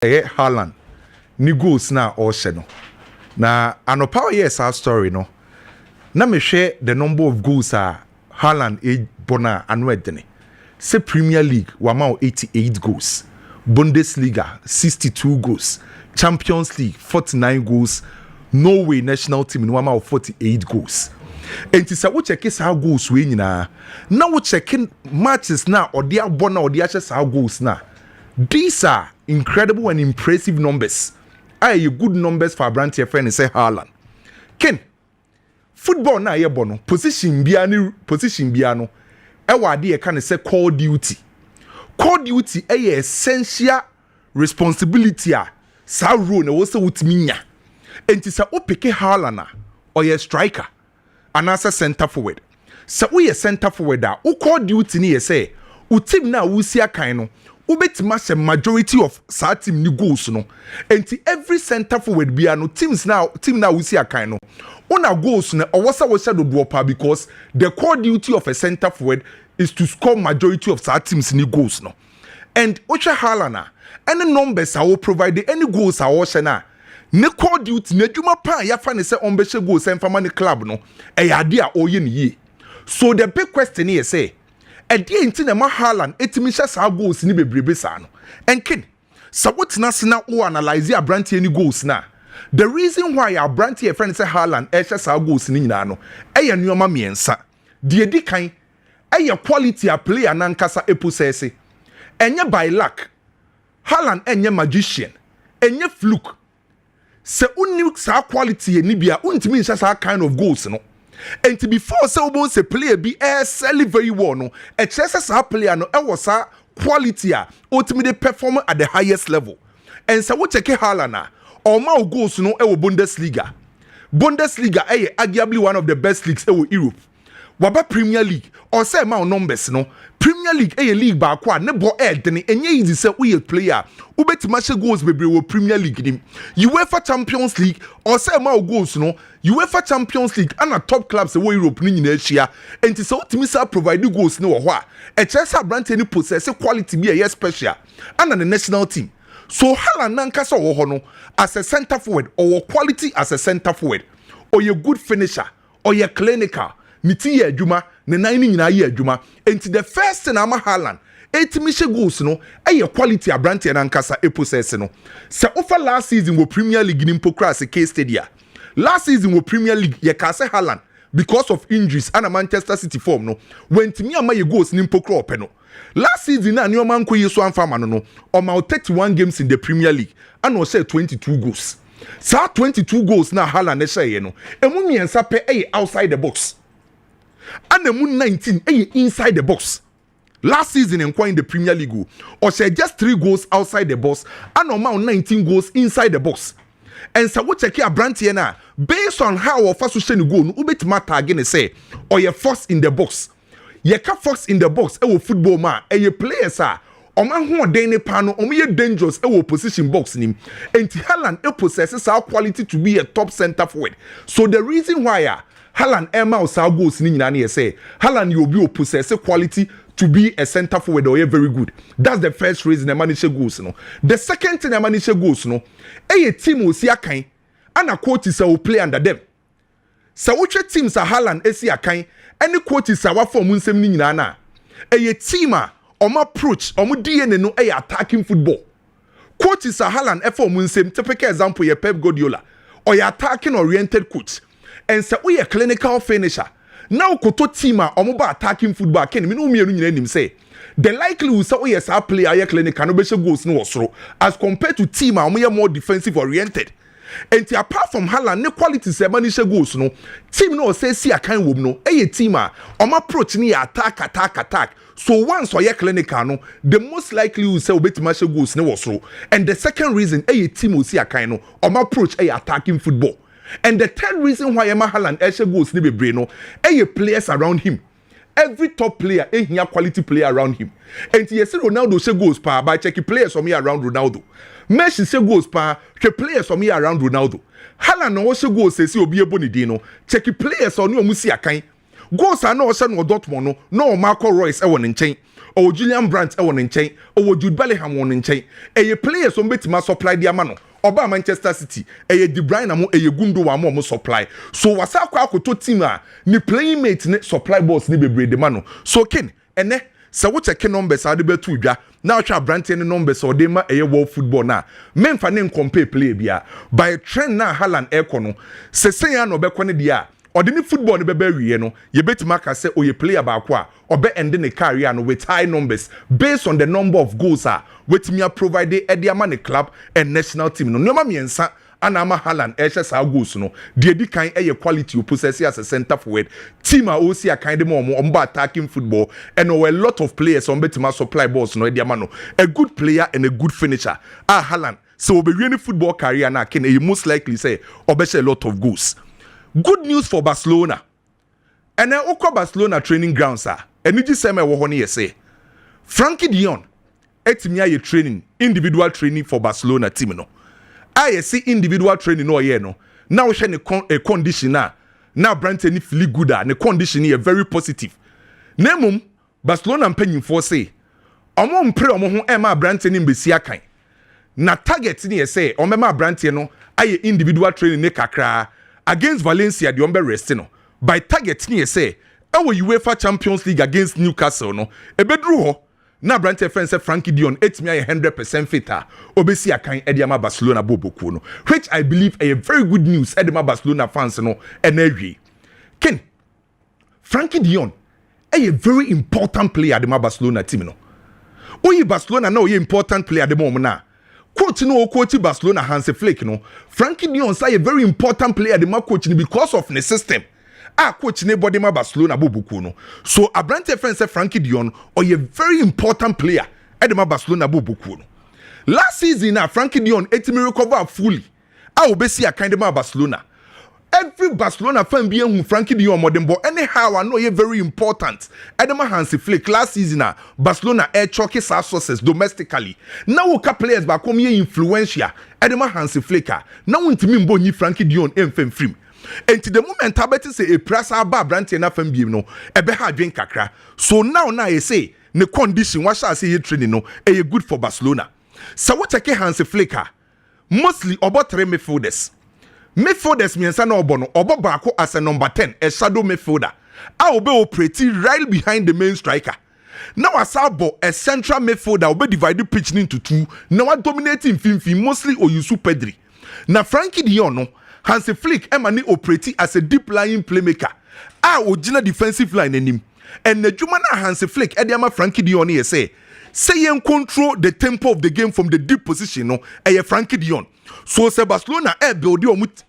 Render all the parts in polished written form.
Haaland ni goals na ɔhyɛ no na anopa yes our story no na me hwɛ the number of goals Haaland bona anu edene say Premier League wama 88 goals, Bundesliga 62 goals, Champions League 49 goals, Norway national team no wama 48 goals. Enti sa wo check sa goals we nyina na wo check matches na odi abona odi ahye sa goals na. These are incredible and impressive numbers. Aye good numbers for Brandt your friend say Haaland. Ken football na ye bono position bia no e wade ye kan say call duty. Call duty e essential responsibility sa role na wo se wutimi nya. Enti sa o pick Haaland or ye striker and as a center forward. So we a center forward who call duty ni say u team na wo si akan no ubetima se majority of sa team ni goals no. Enti every center forward bia no team na wo si akan no una goals no owosa wo shadow do because the core duty of a center forward is to score majority of sa teams ni goals no. And Ocha Haaland any numbers I will provide any goals I watch na ne core duty ne dwuma pa ya fa ne se onbehye goals en fama ne club no e yade a oye ne ye. So the big question here say e dey nti ma Haaland etimi hye sa goals ni bebrebe sa no. Enkin so what na sena o analyze Brandt any goals na. The reason why Brandt your friend say Haaland e hye sa goals ni nyina no e ye nuoma miensa. De edi kan e ye quality a player na nkasa eposese. Enye by luck. Haaland enye magician. Enye fluke. Se uni sa quality ni bia untimi nhyɛ sa kind of goals no. And to before se obo se player be sell very well no. E kyerɛ sa player no e was sa quality ultimately perform at the highest level. And so what check Haaland or ma goals no e wo Bundesliga. Bundesliga arguably one of the best leagues in Europe. Waba Premier League or say ma numbers no. Premier League a league ba kwa ne bo edene enye easy say we player ubetima hye goals bebre wo Premier League nim. UEFA Champions League or say ma goals no. UEFA Champions League and a top clubs wo Europe ni nyina ahia enti so timi sa provide goals no wo ho a e kyeresa Brandt ni possess quality be a special and the national team. So Haaland nankasa wo ho no as a center forward or quality as a center forward or you good finisher or you clinical niti ye adwuma ne nan ni nyina ye adwuma enti the first thing ama Haaland etimi hye goals no e quality Brandt nankasa e possess no se over last season wo Premier League ni mpokra as case study. Last season wo Premier League ye ka say Haaland because of injuries and a Manchester City form no when timi ama ye goals ni mpokra ope no. Last season na nyoma nko yeso amfama no o ma 31 games in the Premier League and o say 22 goals. Sa 22 goals na Haaland e share no emu miensa pe outside the box. And the moon 19 inside the box. Last season in the Premier League or say just 3 goals outside the box and amount 19 goals inside the box. And so what check here Brandt na based on how our first go no ubet matter again say or you force in the box. You can force in the box e football man e you players oman ho den ne pa no ye dangerous e position box nim. And Haaland e possesses our quality to be a top center forward. So the reason why Haaland Emma or Sao goals ni nyina na say Haaland you be possess quality to be a center forward or very good. That's the first reason manage goals no. The second thing manage goals no a team o si akan and a coach is a play under them. So which teams are Haaland e si akan any coach is our form nsem ni nyina na a team approach DNA no attacking football. Coach is a Haaland e form nsem typical example ye Pep Guardiola or ye attacking oriented coach. And so we a clinical finisher. Now koto team omoba attacking football ken me no mienu nyina nim say the likelihood say we yes our player clinical no be goals no osoro as compared to team omo more defensive oriented. And apart from Haaland ne quality say manage goals no team no say see akan wom no team omo approach ni attack. So once or clinical no the most likely will say obetima goals no osoro. And the second reason team will see akan no omo approach attacking football. And the third reason why Haaland goals ni bebre no players around him. Every top player here quality player around him. And you see Ronaldo say goals pa by checking players from me around Ronaldo. Messi say goals pa check players from me around Ronaldo. Haaland no say goals say obi ebonidi no check players on no musi akan. goals are no ɔhyɛ no Dortmund no Marco Reus ɛwɔ ne nkyɛn o Julian Brandt ɛwɔ ne nkyɛn o Jude Bellingham wɔ ne nkyɛn ɛyɛ players on betima supply di ama no Oba Manchester City eye De Bruyne amo eye Gundo wa mo supply so wasa akwa akoto team a ni playing mate ne supply balls ni bebre de ma no so ken ene se wo check numbers ade betu dwa na atwa brand ne numbers o de ma eye world football na memfa ne compare play bia by trend na Haaland ekono se sen ya no bekɔ ne dia ɔde ne football ne bɛbɛ wie no ye betima ka sɛ oye player ba ko a ɔbɛ end ne career no with high numbers based on the number of goals wetimi a provide edi ama ne club and national team no nneɛma miɛnsa ana ama Haaland ɛhyɛ saa goals no de edi kan ɛyɛ quality o possess as a center forward team a osi a kind dem ɔmo ba attacking football and a lot of players on betima supply balls no edi ama no a good player and a good finisher Haaland so obewie ne football career na ken e most likely say ɔbɛhyɛ a lot of goals. Good news for Barcelona. And then Oko Barcelona training grounds eniji sema wo ho ne yese. Frankie de Jong etimi aye training, individual training for Barcelona team no. Aye see individual training no ye no. Now she ne condition na brand any feel good ne condition is very positive. Nemum Barcelona mpanyimfo say omo mpre omo ho e ma brand any mbesi akan. Na target ni say omo ma brand no aye individual training ne kakra against Valencia the umbe rest no by target ni say ewo UEFA Champions League against Newcastle no ebedru ho na brand friend say Frankie de Jong etimi aye 100% fit obesi akan ediama Barcelona boboku no which I believe a very good news edema Barcelona fans no enawie ken Frankie de Jong a very important player edema Barcelona team no oyi Barcelona na oyi important player edema na coach no coach Barcelona Hansi Flick no Frankie de Jong say a very important player the ma coach because of the system coach ne body ma Barcelona bobuku no so abrante friend say Frankie de Jong or a very important player at the ma Barcelona bobuku no last season Frankie de Jong etimi recover fully obesi a kind of ma Barcelona every Barcelona fan be who Frankie de Jong modern but anyhow I know you very important Edema Hansi Flick last season Barcelona air choke sources domestically now ka players ba come here influential Edema Hansi Flick now ntimi mbo ni Frankie de Jong emfem frim enti the moment abeti say a prasa ba brand na fan bi no ebe ha adwen kakra so now I say the condition what shall say training no e good for Barcelona so what take Hansi Flick mostly about three midfielders miensa na obo no obo baako as a number 10 a shadow midfielder obe operate right behind the main striker now asabo a central midfielder obe divide the pitch into two now dominating finfin mostly Oyusu Pedri na Frankie de Jong no Hansi Flick emani operate as a deep lying playmaker ogina defensive line enim and the juma na Hansi Flick ediama Frankie de Jong say yen control the tempo of the game from the deep position no Frankie de Jong so say Barcelona build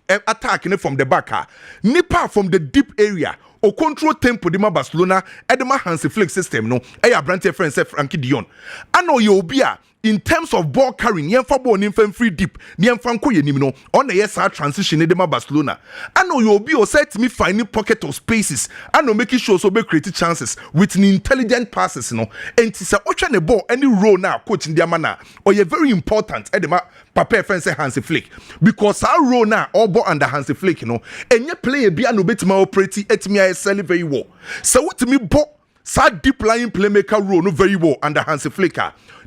attack from the back nipa from the deep area o control tempo de ma Barcelona edema Hansi Flick system no brand friend say Frankie de Jong ano ye obi in terms of ball carrying yemfa ball nimfa free deep yemfa nko yenim no on the yes transition edema Barcelona ano ye obi o set me finding pocket of spaces ano making sure so be create chances with an intelligent passes no and say otwa ne ball any role now coach ndiama na or ye very important edema papa friend say Hansi Flick because our role now all ball under Hansi Flick no enye player bi ano betima operate etimi sell very well so what me ball sad deep lying playmaker role no very well under Hansi Flick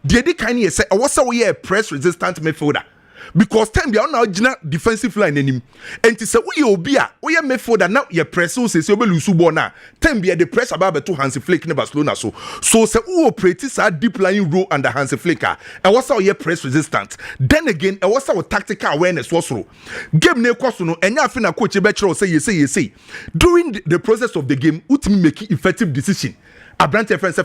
the edi kind of say was a press resistant midfielder because time be on original defensive line enim enti say we obi a we midfielder now ye press so say we lose ball na time be the press about to Hansi Flick ne Barcelona so say we operate sad deep lying role under Hansi Flick was a press resistant then again was a tactical awareness was so game ne kwaso no enya afi na coach be kire say say during the process of the game utimi make effective decision Abrante friend say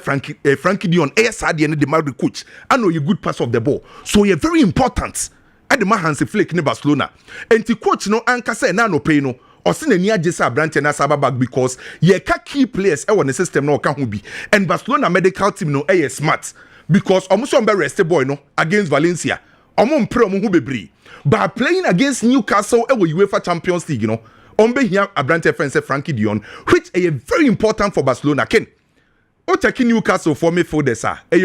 Frankie de Jong sad the Madrid coach I know you good pass of the ball so you're very important at the Hansi Flick ne Barcelona and the coach no anka say na no pay no or sin any agisa Abrante na saba back because ye ka key players e won the system no ka ho bi and Barcelona medical team no smart because almost on be rest boy no against Valencia omo mpre omo hu bebre but playing against Newcastle e UEFA Champions League no on be here Abrante friend say Frankie de Jong which is very important for Barcelona ken o take Newcastle for midfielders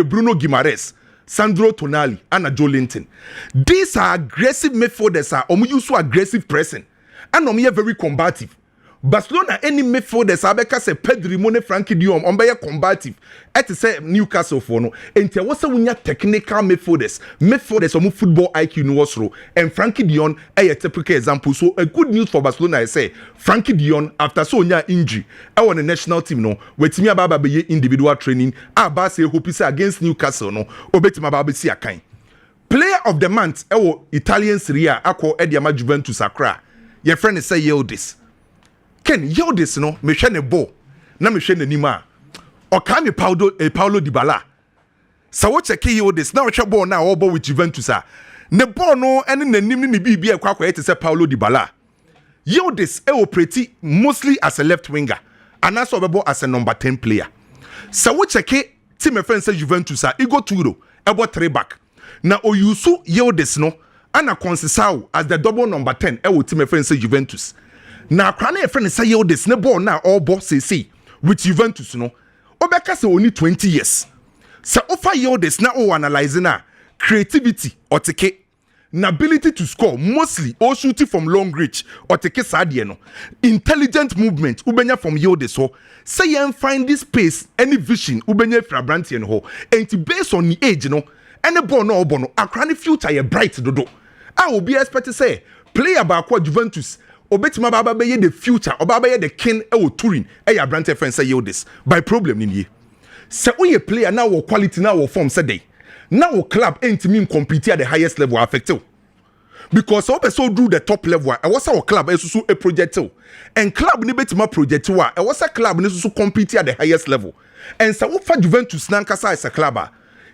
Bruno Guimaraes, Sandro Tonali, and Joe Linton. These are aggressive midfielders omu use aggressive pressing and omu very combative. Barcelona any midfielders abeka say Pedri Mone Frankie de Jong on be combative et say Newcastle for no enti wo say wunya technical midfielders on football IQ no wasro and Frankie de Jong a typical example. So a good news for Barcelona I say Frankie de Jong after so nya injury I want the national team no wetimi ababa be individual training aba say hope say against Newcastle no obetima ababa si akan player of the month Italian Serie A akọ Ediama Juventus Accra your friend is say Yildiz Ken Yildiz no me hwe ne ball na me hwe n'anima o ka me Paulo Dybala sa wo check Yildiz na wo hwe ball na wo ball with Juventus a ne ball no ene n'anim ne bibia kwakwa yete say Paulo Dybala Yildiz operate mostly as a left winger and also obebo as a number 10 player sa wo check team friend say Juventus a Igor Tudor ebo 3 back na oyusu Yildiz no ana Conceição as the double number 10 team friend say Juventus. Na akra na friend say Yildiz ne ball na all boss say with Juventus no obeka say only 20 years say offer Yildiz na analyze na creativity oteke na ability to score mostly or shooting from long reach oteke sadie no intelligent movement ubenya from Yildiz so say you find this space any vision ubenya fra brantie no ho and based on the age no any ball no obo no akra ne future ye bright dodo I will be expect to say player ba kwa Juventus obetima baba be the future obaba ye the king Turin ya brand friend say Yildiz by problem ni ye say we player now wo quality now wo form say day now wo club entimi compete at the highest level affected because so so do the top level I was our club so a project and club ni betima project wa I was a club ni so compete at the highest level and so for Juventus na nkasa as a club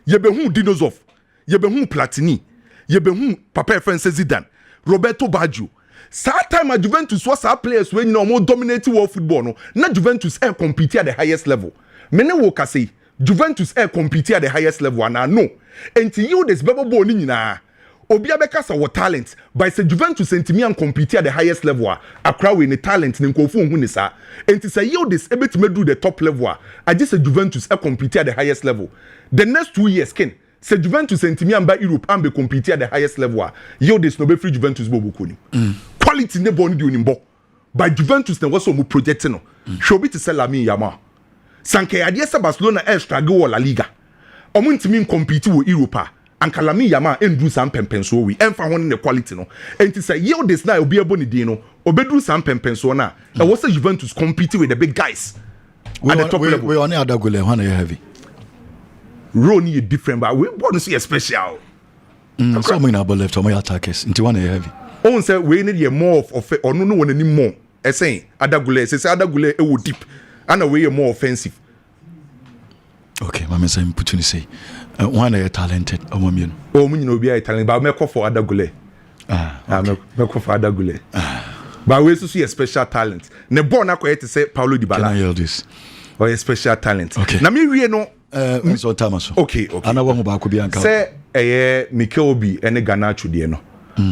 ye be hu Dinozof ye be hu Platini ye be hu Papa friend say Zidane Roberto Baggio Sad time at Juventus was our players when no more dominating world football no. Not Juventus air compete at the highest level. Many workers say Juventus air compete at the highest level and I know. And to you this bebo ball ni na. Obi abeka sa what talent by say Juventus and me and compete at the highest level. Accra we ni talent ni nkofu hu ni sa. And to say you this able to do the top level. I just say Juventus air compete at the highest level. The next 2 years Ken say Juventus and me and by Europe and be compete at the highest level. You this no be free Juventus bobo kuni. Quality ne bond di unimbo by Juventus na waso mu project no show be to sell Lamine Yamal sanke ade se Barcelona struggle La Liga omo ntimi compete wo Europa anka Lamine Yamal endu sam pempenso wi emfa ho ne quality no enti say Yildiz na obi abo ne din no obedu sam pempenso na e was Juventus compete with the big guys at the top level. We only other goal when you heavy role ni different but we want see special so many about left or attackers into one heavy. On say we need more of or no one anymore. I say Adagule, say Adagule e wo deep. And we more offensive. Okay, my man say put you say one are talented omomien. Oh, me no be talented, but me call for Adagule. Me call for Adagule. But we see a special talent. Ne born akwa to say Paulo Dybala. Can I hear this? Or a special talent. Okay. Na me wie no so Tamaso. Okay. Ana wa mo ba ko bi anka. Say Mikel Obi ene Garnacho de no.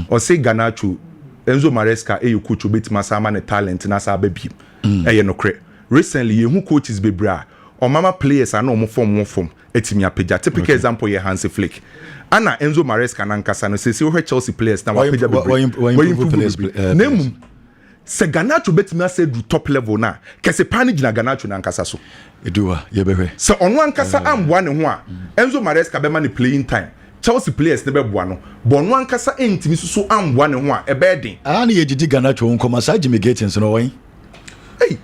Or say Garnacho Enzo Maresca coach obetima sama ne talent na sa baby no kre recently you coaches bebra or mama players are no more form etimi apeja typical example ye Hansi Flick ana Enzo Maresca na nkasa no say Chelsea players na wapeja bebra name se Garnacho betima say do top level na kese pani gina Garnacho na nkasa so eduwa ye behwe so ono ankasa amboa ne ho a Enzo Maresca be ma ne playing time Chelsea players ne beboa no bono ankasa entimi susu amboa ne ho a ebeden ana ye gidi Garnacho nkoma sa Jimmy Gatins no wen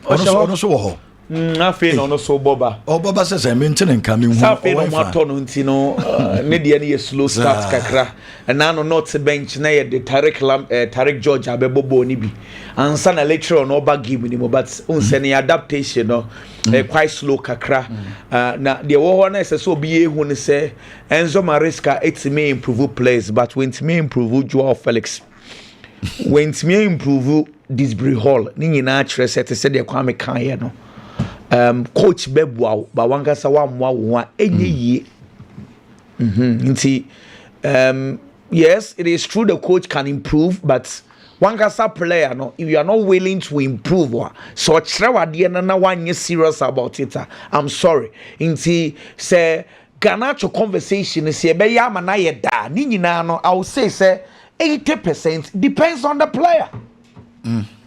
ono so wo ho afi no so boba boba se maintain nka me hu afi no mato no nti no ne de ne ye slow start kakra na no not bench na ye de Tarek George abebobo ni bi ansa na lecture no ba game ni mo but unse ne adaptation no quite slow kakra na de wo ho na se so bi ehu ne se Enzo Maresca it may improve players but when it may improve Joao Felix when it may improve Disbury Hall ni nyina kire set se de kwa me kan ye no coach bebwa ba wankasa wa mwa wo a enye yie nti yes it is true the coach can improve but wankasa player no if you are not willing to improve so chirewade na wanye serious about it I'm sorry nti say Garnacho conversation is be ya ma na ye da ni nyina no I will say 80% depends on the player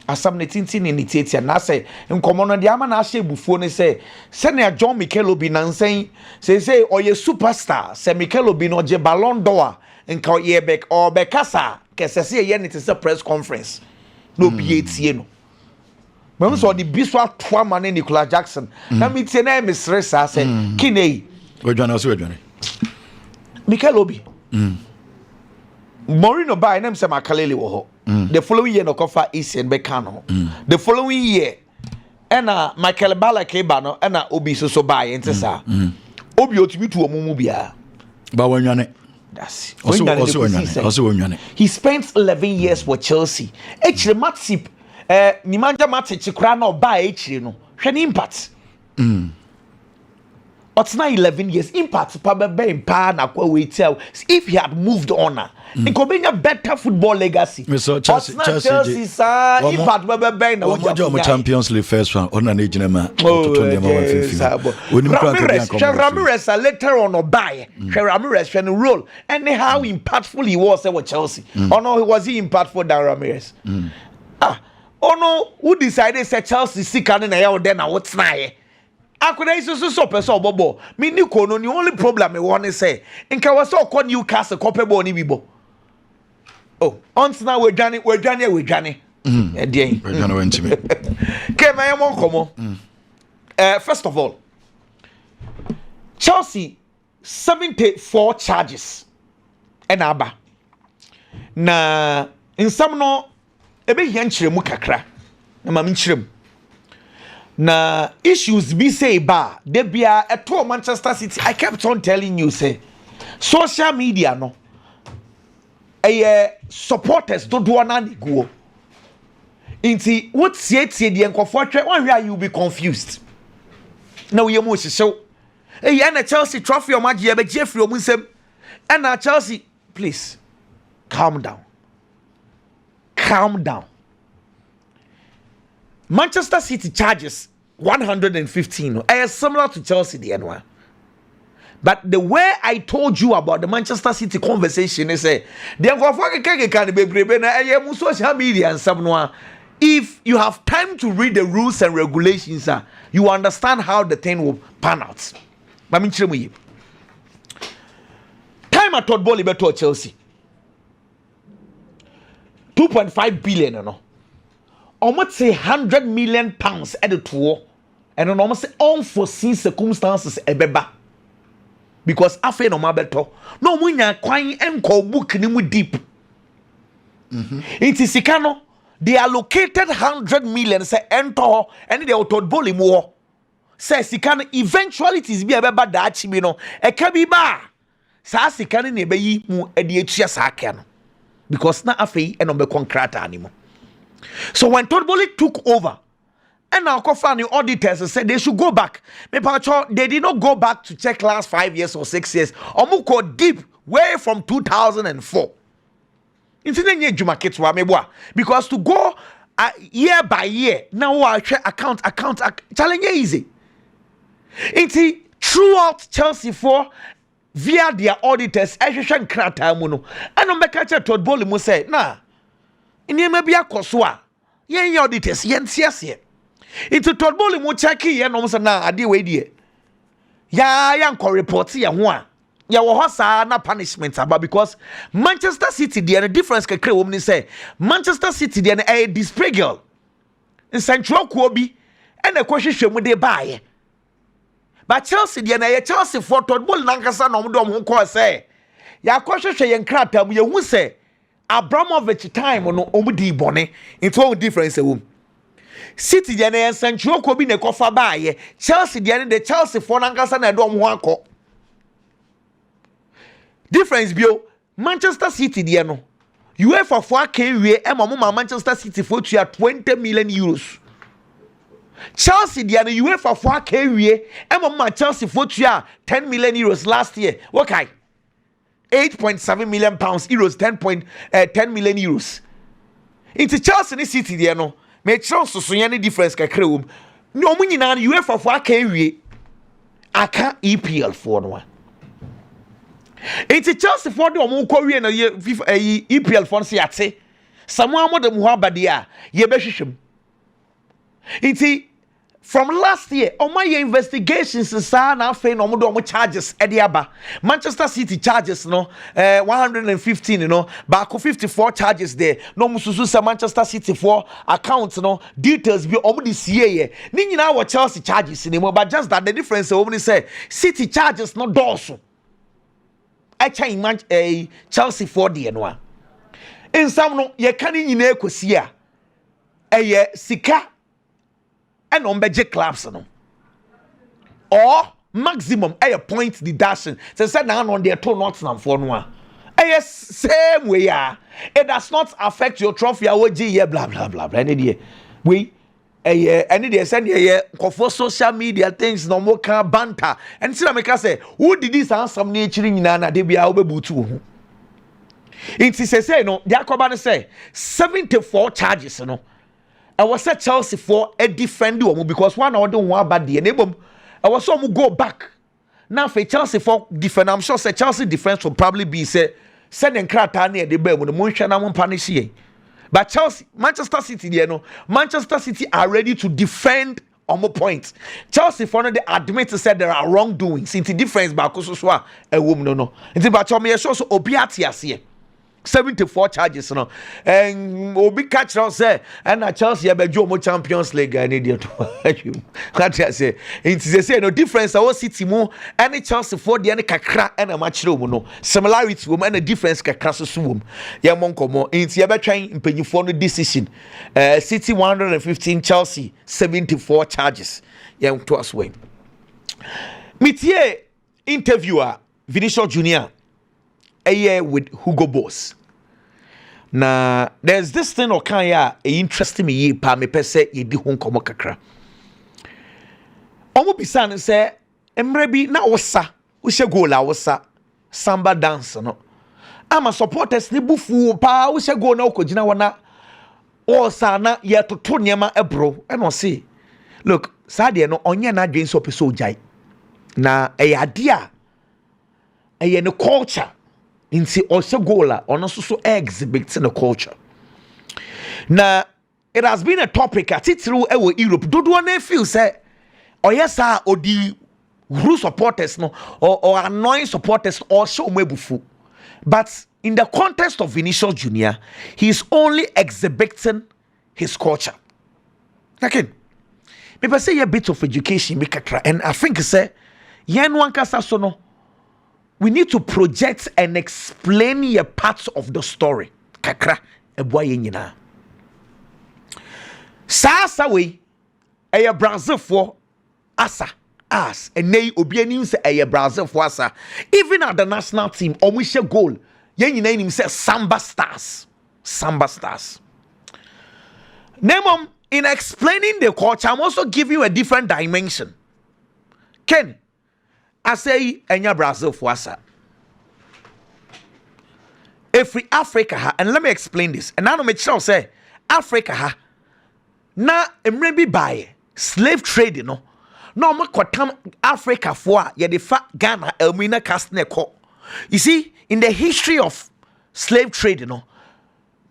asam ne tinti ne nitiatia na say nkomo no de ama na ahye bufuo ne say sene John Mikel Obi nansen say oye superstar say Mikel Obi no je Ballon d'Or nka ye back or bekasa kesese ye ne te press conference no bi etie no mem so the biso atwa mane Nicolas Jackson na mi tie na mesre sa say kinei wedwane Mikel Obi Morino by name say Makalele wo ho. The following year no kofa Asian Bekano. The following year ena Michael Balake ba no ena Obi so buy ente sa. Obi otumi tu omumu bia. Ba wanwane. That's also wanwane. He spent 11 years with Chelsea. Echire Matip Nimanja Matic kura na oba echire no. Hwe ni impact. But now 11 years impact probably in pa na kwa we tell if he had moved on it could be a better football legacy. Chelsea impact probably na we Champions League first round on an age ma Ramirez later on or buy Ramirez can role and how impactful he was with Chelsea. Oh no, was he impactful than Ramirez? Oh no, who decided say Chelsea sick and na then na what's na Akuna is so person bobo. Me ni kono the only problem me want say. Inka was so called Newcastle couple ni bibo. Oh, once now we Johnny. First of all, Chelsea 74 charges. And aba. Na in some no ebe yanchire mu kakra. Na maminchire na issues be say ba they be a to Manchester City. I kept on telling you say social media no supporters to do na go inti what tie the enkofo twa one where you be confused now you mo hyehyw na Chelsea trophy o magye be jeffrey o munsem na Chelsea please calm down. Manchester City charges 115. Similar to Chelsea the N1. But the way I told you about the Manchester City conversation is the social media and some. If you have time to read the rules and regulations, you understand how the thing will pan out. Time at Todd Bowley better Chelsea. 2.5 billion, no. Almost say 100 million pounds at the tour, and almost say unforeseen circumstances ebeba. Because afe no mabeto, no munya kwai enko book ni mu deep. It is Sikano, they allocated 100 million say ento and they told Boli more. Say Sikano eventualities be ebeba da achimi no, e ka bi ba. Sa Sikano ne be yi mu e de atua sa aka no. Because na afe e no be concrete animo. So when Todd Bowley took over, and now the auditors said they should go back. They did not go back to check last 5 years or 6 years. Omuko deep way from 2004. Because to go year by year, now I check account challenge easy. It's throughout Chelsea for via their auditors. I should and I'm catch Todd Bowley mu say, nah. Inye be akoswa yen auditors yen tiase into Todd Bowley mo check yen no so na ade we die ya nko report ye ho a ya wo hosa na punishment aba because Manchester City the difference kakre wo ni say Manchester City the a display girl in central ko bi e na kwahwehwe mu de baaye but Chelsea the na Chelsea for Todd Bowley nankasa no mo do mo ko say ya kwahwehwe yen krata mu ye hu say Abramovich time no omudi bone into all difference City the na central ko bi ne kofa baaye Chelsea the Chelsea for nankasa na do ho akọ difference bio Manchester City the no UEFA for can we ma Manchester City for 20 million euros Chelsea the no UEFA for can we ma Chelsea for 10 million euros last year okay 8.7 million pounds euros 10 million euros into Chelsea and City there no me chance so any difference kakra wom no mu nyina UEFA for aka wie aka EPL for no into Chelsea for the omo ko wie na EPL for no se ate Samoa mo dem ho abade a ye behwehwem nti from last year my investigations sa na afi no mo do mo charges e de aba Manchester City charges no 115 you know back 54 charges there no mususu sa Manchester City for account no details bi omo de sie ye ni nyina wo Chelsea charges ni mo but just that the difference omo ni say City charges no dorso I change Chelsea for the no a in some no ye kan nyina ekosi a eye sika and on budget clubs no or maximum a point deduction so said now on their two Nottingham for no yes same way it does not affect your trophy away blah blah blah blah any we any day send here for social media things no more can banter and see make say who did this and some nature nyina na dey bia obebutu ho it say no the akoba say 74 charges no I was say Chelsea for a defend you because one of them one bad the enable I was some go back now for Chelsea for defend I'm sure say Chelsea defense will probably be say sending crata near the bed when the motion I won't punish ye but Chelsea Manchester City you know Manchester City are ready to defend on more points Chelsea for the admit to say there are wrongdoings since the difference back so a woman no it's about me so obiati as 74 charges no and obi catch us say and Chelsea be jomo Champions League and idiot what I say it is say no difference our City mu and Chelsea for the kakra and a match room no similarity and a difference kakra so wom ya monkomo it ye be twan mpanyifo no decision City 115 Chelsea 74 charges ya to us way metie interviewer Vinicius Junior a year with Hugo Boss. Now, there's this thing or can ya interesting me ye pa me pese ye di hon komo kakra. Omo bisa ne say emre na wosa, wo hye goal a wosa, samba dance no. Ama supporters ni bufu pa wo hye goal na okogina wona wosa na ye toto niema ebro. E no say, look, sade no onye na adwen so peso jai. Na ade a eye no culture inti also gola ono so exhibiting the culture. Now it has been a topic at it through Europe. Do one feel say or yes or the who supporters no or annoying supporters or show mebufu. But in the context of Vinicius Junior, he is only exhibiting his culture. Again, maybe say a bit of education and I think say yen one kasa so no. We need to project and explain your parts of the story. Kakra eboye nyina. Sa we a Brazil for asa as and nay obi anim say a Brazil for asa. Even at the national team, omushe goal. Yen nyina nim say Samba Stars. Samba Stars. Name in explaining the culture, I'm also giving you a different dimension. Ken I say enya Brazil for us. Every Africa ha, and let me explain this. And now make sure say Africa ha na emrebi buy slave trade no. No makwatam Africa for ye de fa Ghana elmina kastneko. You see, in the history of slave trade no,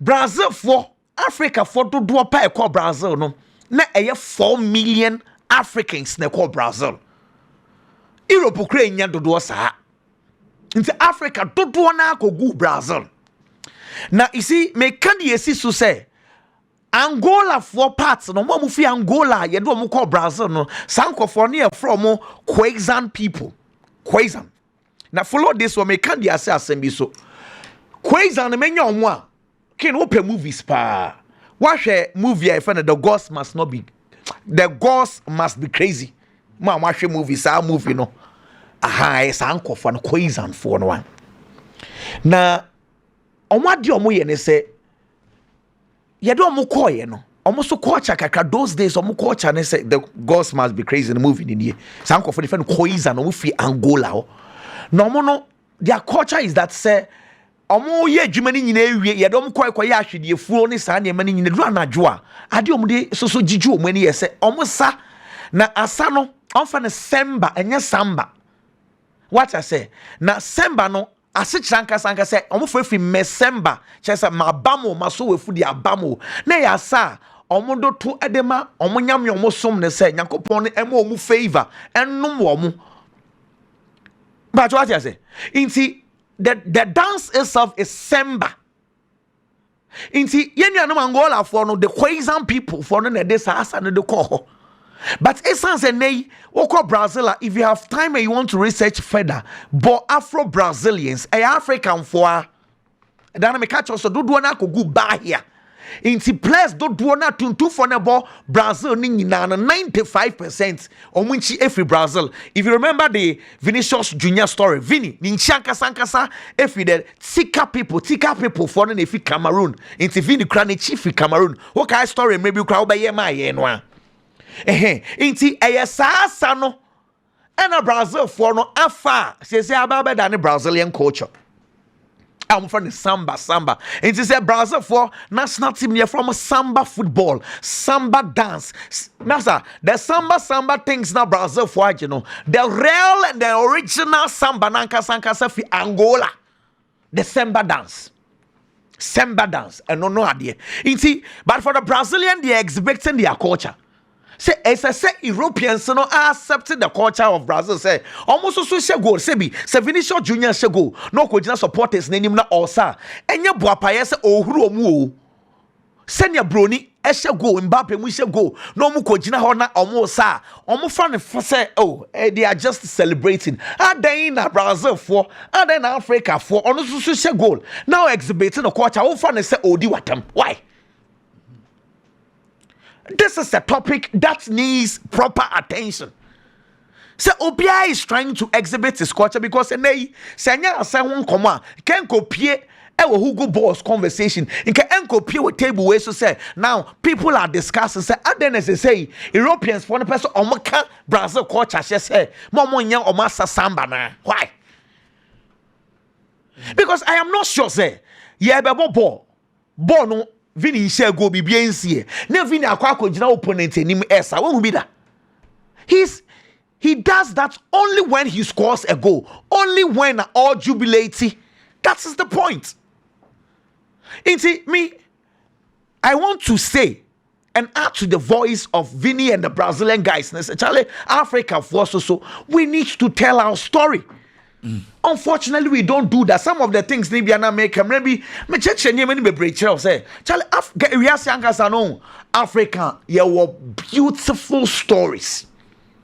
Brazil for Africa for to do pa e Brazil no. Na eye 4 million Africans na call Brazil. Europe Ukraine dodo sa into Africa dodo na kogu Brazil. Now you see me can you see so say Angola for parts no mo fi Angola ye do mo call Brazil no sanko for near from Quezon people. Quezon. Now follow this one me can you say assembly so. Quezon me nya omo a ken open movies pa. Watch a movie I find the ghost must not be the ghost must be crazy. Ma watch movies a movie no aha es anko for no Quezon for no one na omade omo ye ne se ye do omo koye no omo so culture kakra those days omo culture ne se the ghost must be crazy in the movie ni sanko for the friend Quezon omo fi Angola ho no omo no their culture is that say omo ye adwuma ni nyina ewie ye do omo koye ahwede fuo ni sa ne ma ni nyina du anadwo a ade omo de so gigi omo ni ye se omo sa na asa no onfa ne semba enye samba what I say na semba no asechranka sanka say omo fo fi December chese ma bamo maso we fu di abamo na ya sa omo do to edema omo nyame omo som ne say Nyankopon ne ema omo favor enum wo mo but what you say inti the dance itself is Semba inti yenuanom Angola for no the Quezon people for no this asa no the call. But essence and nay, Oko Brazil, if you have time and you want to research further, but Afro Brazilians, African for then me catch also do na ko go buy here. Inti place do na tuntu for na ball Brazil ni na 95% omunchi every Brazil. If you remember the Vinicius Junior story, Vini ni sankasa every the tika people for na fi Cameroon. Inti Vini kra ni chief Cameroon. What kind story maybe you crowd by ye ma ye no. Inti sa no and a Brazil for no afa say about than Brazilian culture. I'm from the samba. Inti say Brazil for national team here from samba football, samba dance. Master, the samba things now Brazil for you know. The real and the original samba nanka sanka fi Angola. The samba dance. And no idea. Inti, but for the Brazilian they are exhibiting their culture. Say Europeans no accepted the culture of Brazil. Say almost so say goal. Say Vinicius Junior say goal. No could supporters name na osa. Enya buapaye se ohuru omu o. Senya broni eshe goal Mbappe mu she goal. No mu kojina ho na omu sa. Omu fan say oh they are just celebrating. Adan na Brazil for, adan na Africa for. Ono so she goal. Now exhibiting the culture. O fan say odi watam. Why? This is a topic that needs proper attention. So Obia is trying to exhibit his culture because Senya Asahun Koma can copy Hugo Boss conversation. In can copy with table ways to say now people are discussing say then as they say Europeans for the person Omaka Brazil culture she say Momo Yang Omasa Samba na. Why? Because I am not sure say ball no Vini share go be bien see. Ne Vini akwa jina opponent enim esa. When will be that? He does that only when he scores a goal. Only when all jubilate. That is the point. Inti me, I want to say and add to the voice of Vini and the Brazilian guys. Charlie, Africa for so we need to tell our story. Unfortunately, we don't do that. Some of the things maybe are not make maybe me check many be break say Charlie we are saying Africa were beautiful stories.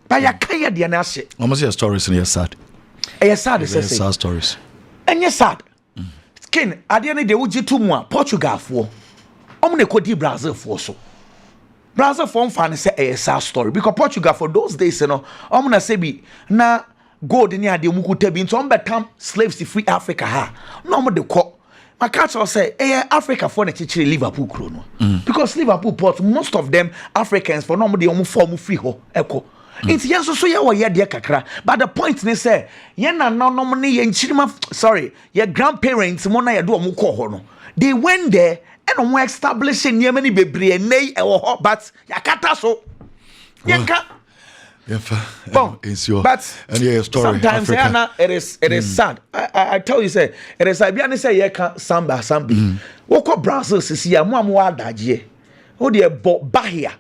But ya kaya dia na she. Almost your stories and you're sad. Sad sad stories. And you're sad. Skin at the end of the day to mu Portugal for. Ne kodi Brazil for so. Brazil for fan say sad story because Portugal for those days you know na say bi na gold ni ade mu kuta bi nto betam slaves free Africa ha no mo de ko my catch say Africa for na chichire Liverpool kro no because Liverpool port most of them Africans for no mo de omo form free ho eko it's yes so ye wo ye de kakra but the point ni say ye na no ni ye nchirima sorry your grandparents mo na ye do omo ko ho no they went there and omo establish near many bebre nei e wo ho but yakata so yanka bon, but and yeah, story, sometimes it is sad. I tell you say it is I be say yeah samba woko Brazil sisi ya mo adaje o de Bahia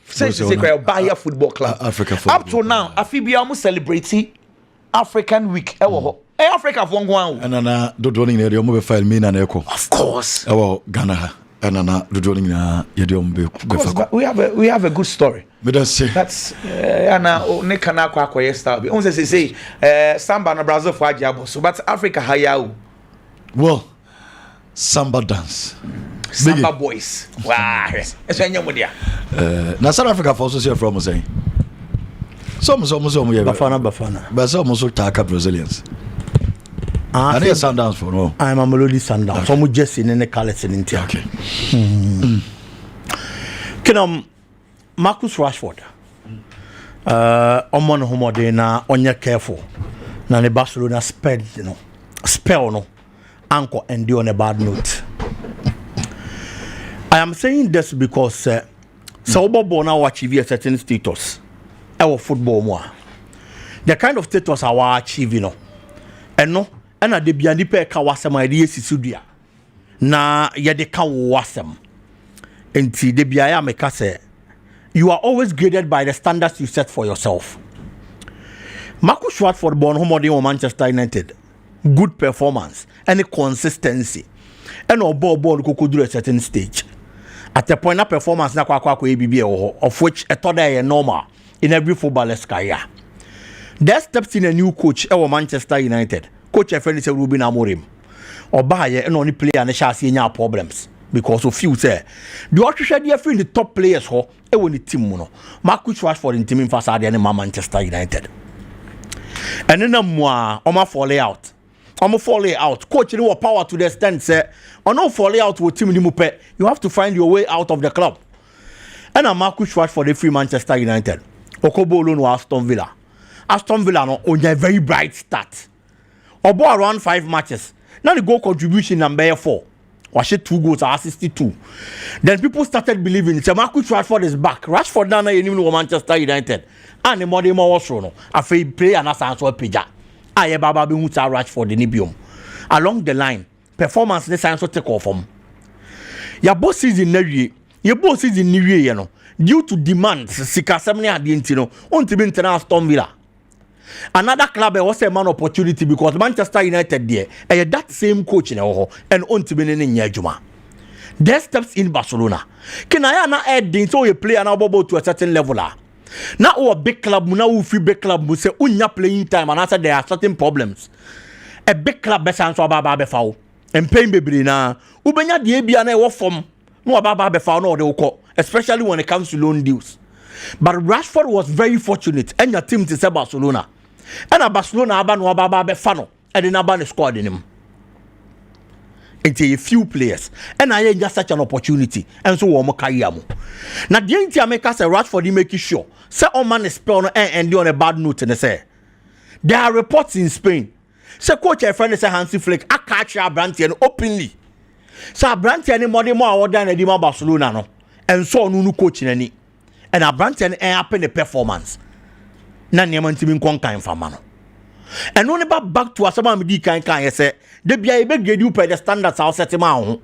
say Bahia football club Africa football up to now afibia mo celebrate African week e wo ho Africa for ngwan and na do do ni mo be file me na eko of course Ghana and na do do ni na ye de mo be we have a good story. But that's ne kana kwa style. On say samba na Brazil for ajabo so but Africa hayao. Well, samba dance. Samba Biggie. Boys. Wow. Eso nyamo dia. Na South Africa for so from saying. Some yeah. Bafana. But some also taka Brazilians. I think Sundowns for no. I'm a Melody Sundowns. Some just in the colors in India. Okay. Can Marcus Rashford on homode na onye careful na the Barcelona spell no anchor and on a bad note. I am saying this because so Bobo now achieve a certain status our football more the kind of status our achieve and no ɛna de bia nipa ka wasɛm a yɛde yɛsisi dua na yɛde ka wasɛm enti de bia ya meka sɛ you are always graded by the standards you set for yourself. Marcus Rashford born homodin on Manchester United, good performance and consistency and ball could do a certain stage at the point of performance na kwa ABB of which a third day normal in every footballer's career. There steps in a new coach at Manchester United. Coach friend is Ruben Amorim. Or buy and only player and chassis problems because of few say the Australia free the top players ho e won the team no. Marcus Rashford in team in facade and Manchester United. And then I'm fall out. Coach, you power to the extent say, or no fall out with team you have to find your way out of the club. And I'm Marcus Rashford the free Manchester United. Okobo no Aston Villa. Aston Villa no on a very bright start. Obo around 5 matches. Now the goal contribution number 4. Or 2 goals are 62. Then people started believing say Marcus Rashford is back. Rashford now in Manchester United. And the more was no. I feel play and as answer pija. Aye baba be muta Rashford the nibium. Along the line, performance the science take off from. Your boss season newie. Your boss season newie you know. Due to demands, sika semne adienti no. Unti be Aston Villa. Another club was a man opportunity because Manchester United there that same coach in and unti be in Juma. There steps in Barcelona. Can I not add so you play an bubble to a certain level? Now a big club, now free big club will say unya playing time and answer there are certain problems. A big club best answer baba befau and paying baby na ubenya the ABN work from no baba befau no they call, especially when it comes to loan deals. But Rashford was very fortunate and your team to say Barcelona. And a Barcelona aba no baba befano and the Naban squad in him. Into a few players, and I ain't just such an opportunity, and so on Makayamu. Now, the entire makers a rush for the making sure. Say, oh man, is spell and on a bad note, and they say there are reports in Spain. Say, coach, a friend is a Hansi Flick, I catch our Brantian openly. So, Brantian any more than a Dima Barcelona, no, and so no coaching any, and a Brantian up in the performance. None of them conquer for man. And only back to us about me can say the BIA get you pay the standards I'll set him out.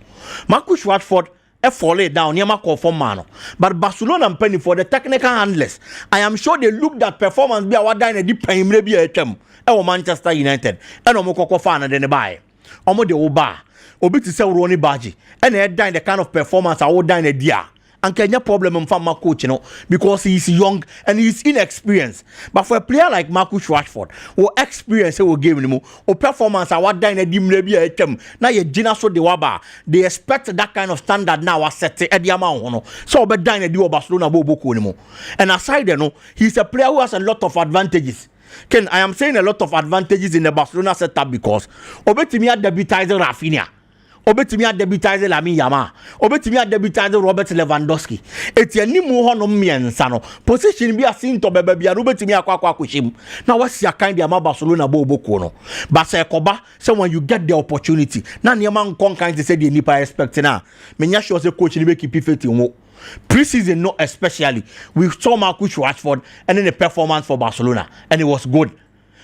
Marcus Rashford fall down near my call for man. But Barcelona and Penny for the technical handlers. I am sure they looked at performance be our dine a deep pay maybe a term. Manchester United and Omoko fan and then buy. Omo de Oba. Obi to sell Ronnie Baji. And they dine the kind of performance I would dine a dear. And Kenya problem from my coach, you know, because he's young and he's inexperienced. But for a player like Marcus Rashford, who experience will give him or performance, I want dine a dim maybe a term. Now you Gina so the waba. They expect that kind of standard now as set at the amount. So but dine a duo Barcelona bobo anymore. And aside, you know, he's a player who has a lot of advantages. Ken, I am saying a lot of advantages in the Barcelona setup because Obetimi had debutized Rafinha. Obetimi debutize Lamine Yamal. Obetimi debutize Robert Lewandowski. Etienne mu hono miensa no. Position bi asin to bebe bia Obetimi akwa kushim. Na wasi akan dia ma Barcelona bo boko no. Ba se koba say when you get the opportunity. Na niema nkon kan say the nipa expect na. Menya sure say coach ni be keep faith in pre-season no especially. We saw Marcus Rashford and then the performance for Barcelona and it was good.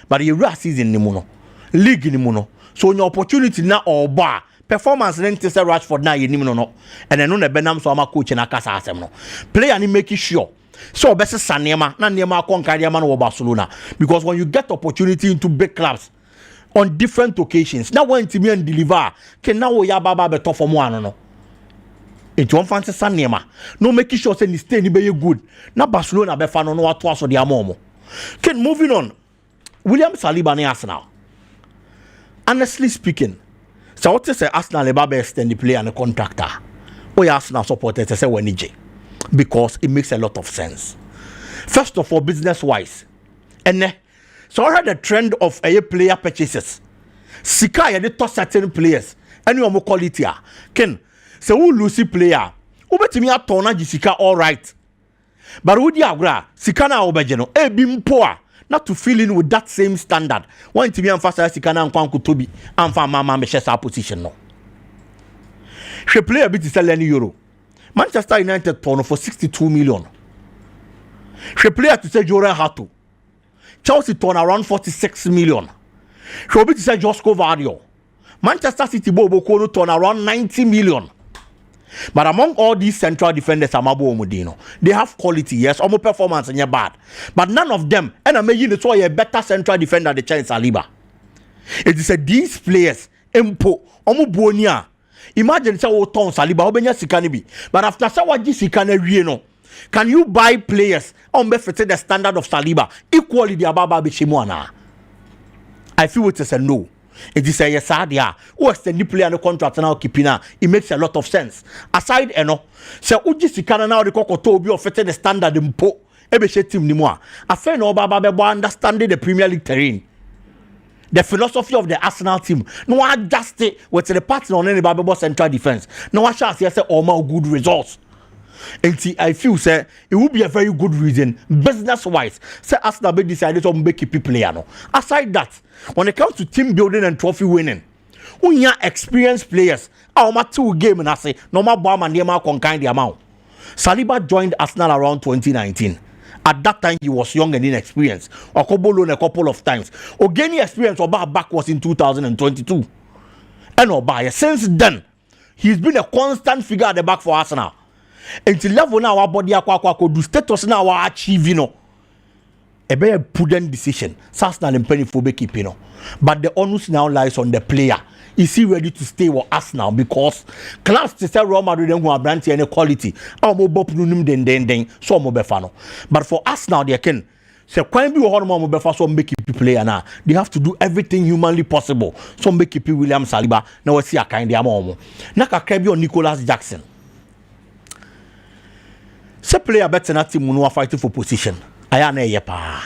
But the real season ni mo no. League ni mo no. So your opportunity na oba performance then to say Rashford now you no and then no benam so ama coach na kasa asem no player ni make sure so best sanema na nema kon carry man wo Barcelona because when you get opportunity into big clubs on different occasions now when team and deliver can now ya baba be tough for mo no it won fancy sanema no make sure say ni stay ni be good na Barcelona be fa no wato aso de amomo can moving on William Saliba ni Arsenal honestly speaking. So what say Arsenal about extend the player and the contractor? Oh, Arsenal supporters say when because it makes a lot of sense. First of all, business-wise, and so I had the trend of a player purchases. Sika ya to certain players, and you more quality. Ken, so who lose player? Who bet me a tona Sika all right, but who di agra Sika na obejeno? Bim poor. Not to fill in with that same standard. One to be emphasized, Sikana and Kwanku Toby and for Mama Meshesa position. No, she play a bit sell any euro. Manchester United torn for 62 million. She play to say Jorah Hatu. Chelsea torn around 46 million. Shobi to say Josco Vario. Manchester City Bobo Kono turn around 90 million. But among all these central defenders, Amabo Omudino, they have quality, yes, almost performance and you're bad. But none of them, and I'm making it a better central defender than the Chelsea Saliba. It is these players, Empo, Omubonia. Imagine say oh Tom Saliba, Obenya Sikanibi. But after Sawaji Sikane, can you buy players on the standard of Saliba equally the Ababa Bishimwana? I feel it is a no. It is a yes, yeah. What's the new player on the contract now keeping now? It makes a lot of sense. Aside, so Uji Sikana now the Kokotobi or fitted the standard in Po. Ebeshe team ni moi. I feel no Baba understanding the Premier League terrain. The philosophy of the Arsenal team. No, I just stay with the partner on any Bababo central defense. No, I shall say all my good results. And see, I feel say it would be a very good reason, business wise. Say Arsenal be decided to make a player. No. Aside that, when it comes to team building and trophy winning, when you experienced players, our 2 game and I say no more bomb and Nema conquer the amount. Saliba joined Arsenal around 2019. At that time, he was young and inexperienced. Okobo a couple of times. Ogeni experience Oba back was in 2022. And Oba, since then, he's been a constant figure at the back for Arsenal. Until level now, our body could do status now our achieving. A very prudent decision. Arsenal and penny for keeping. But the onus now lies on the player. Is he ready to stay with Arsenal? Because class to say Real Madrid who are brand any quality. Our mobile den so mobile. But for Arsenal, they can say can be one more mobile so make it player now. They have to do everything humanly possible. So make it William Saliba. Now we see a kind of momo. Naka Krebi or Nicholas Jackson. Say player better not team who are fighting for position. I am a yepa.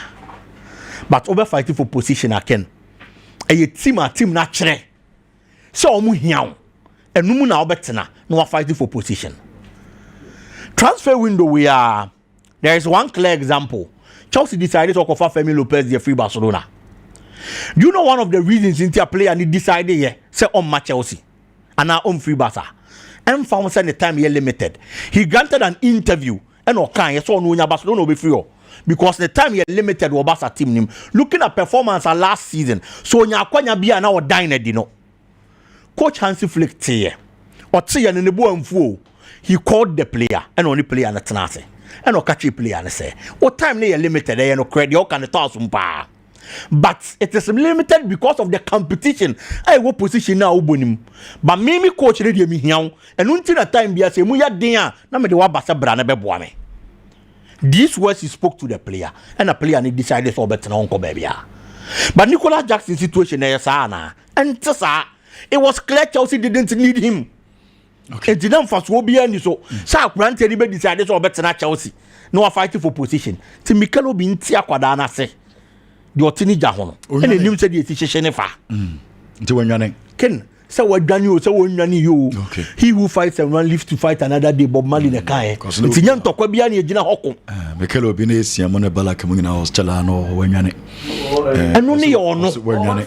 But over fighting for position again. A team natural. So omu hiao. And numu na obetena. No are fighting for position. Transfer window there is one clear example. Chelsea decided to offer Femi Lopez the free Barcelona. Do you know one of the reasons into a player need decided here? Say on match Chelsea. And now on free Barca. And found the time here limited. He granted an interview. And okay, so no Barcelona will be free. Because the time he limited was Barca team him. Looking at performance last season. So Nyakwanya be now dined, you know. Coach Hansi Flick here. Or in the boy he called the player and only player and tenase. And no catchy player and say, what time they are limited, they no credit, you can toss pa. But it is limited because of the competition. I will position now ubunim. But me coach ready me here. And until that time be say muya dia na me de wa basa brana be boame. These words he spoke to the player, and the player need decided for better na unko baby. But Nicholas Jackson situation there sana. And tsa it was clear Chelsea didn't need him. Okay. It didn't first will be any so. Sa grant anybody decided for better na Chelsea. No fighting for position. Ti Mikelo bin tia kwada na say. The otini hono. And the news said the situation fa. Nti wanwane. Ken say what Daniel say wanwane you. Okay. He who fights and one lives to fight another day. Bob Marley ne kai. Nti nyam tokwa bia na ejina hoko. Mikelo bi na esia mo ne bala kamu na hospital no wanwane. Eno ne yo no. Wanwane.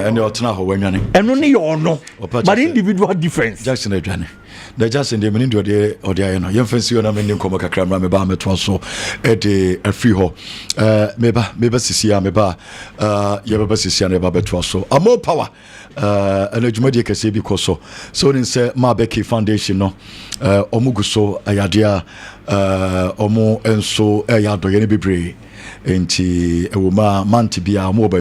And the otna ho wanwane. Eno ne yo no. But individual difference. Jackson adwane. The Jackson de meni de ode no yemfansi na meni nkomo kakra mra me ba meto so e de afri ho meba sisia meba ye baba sisia na ba beto so amo power ana dwumadi kase bi koso so nin se Mabeki Foundation no omuguso ayadea omo enso ya doye ne bebre enti ewoma manti bia mo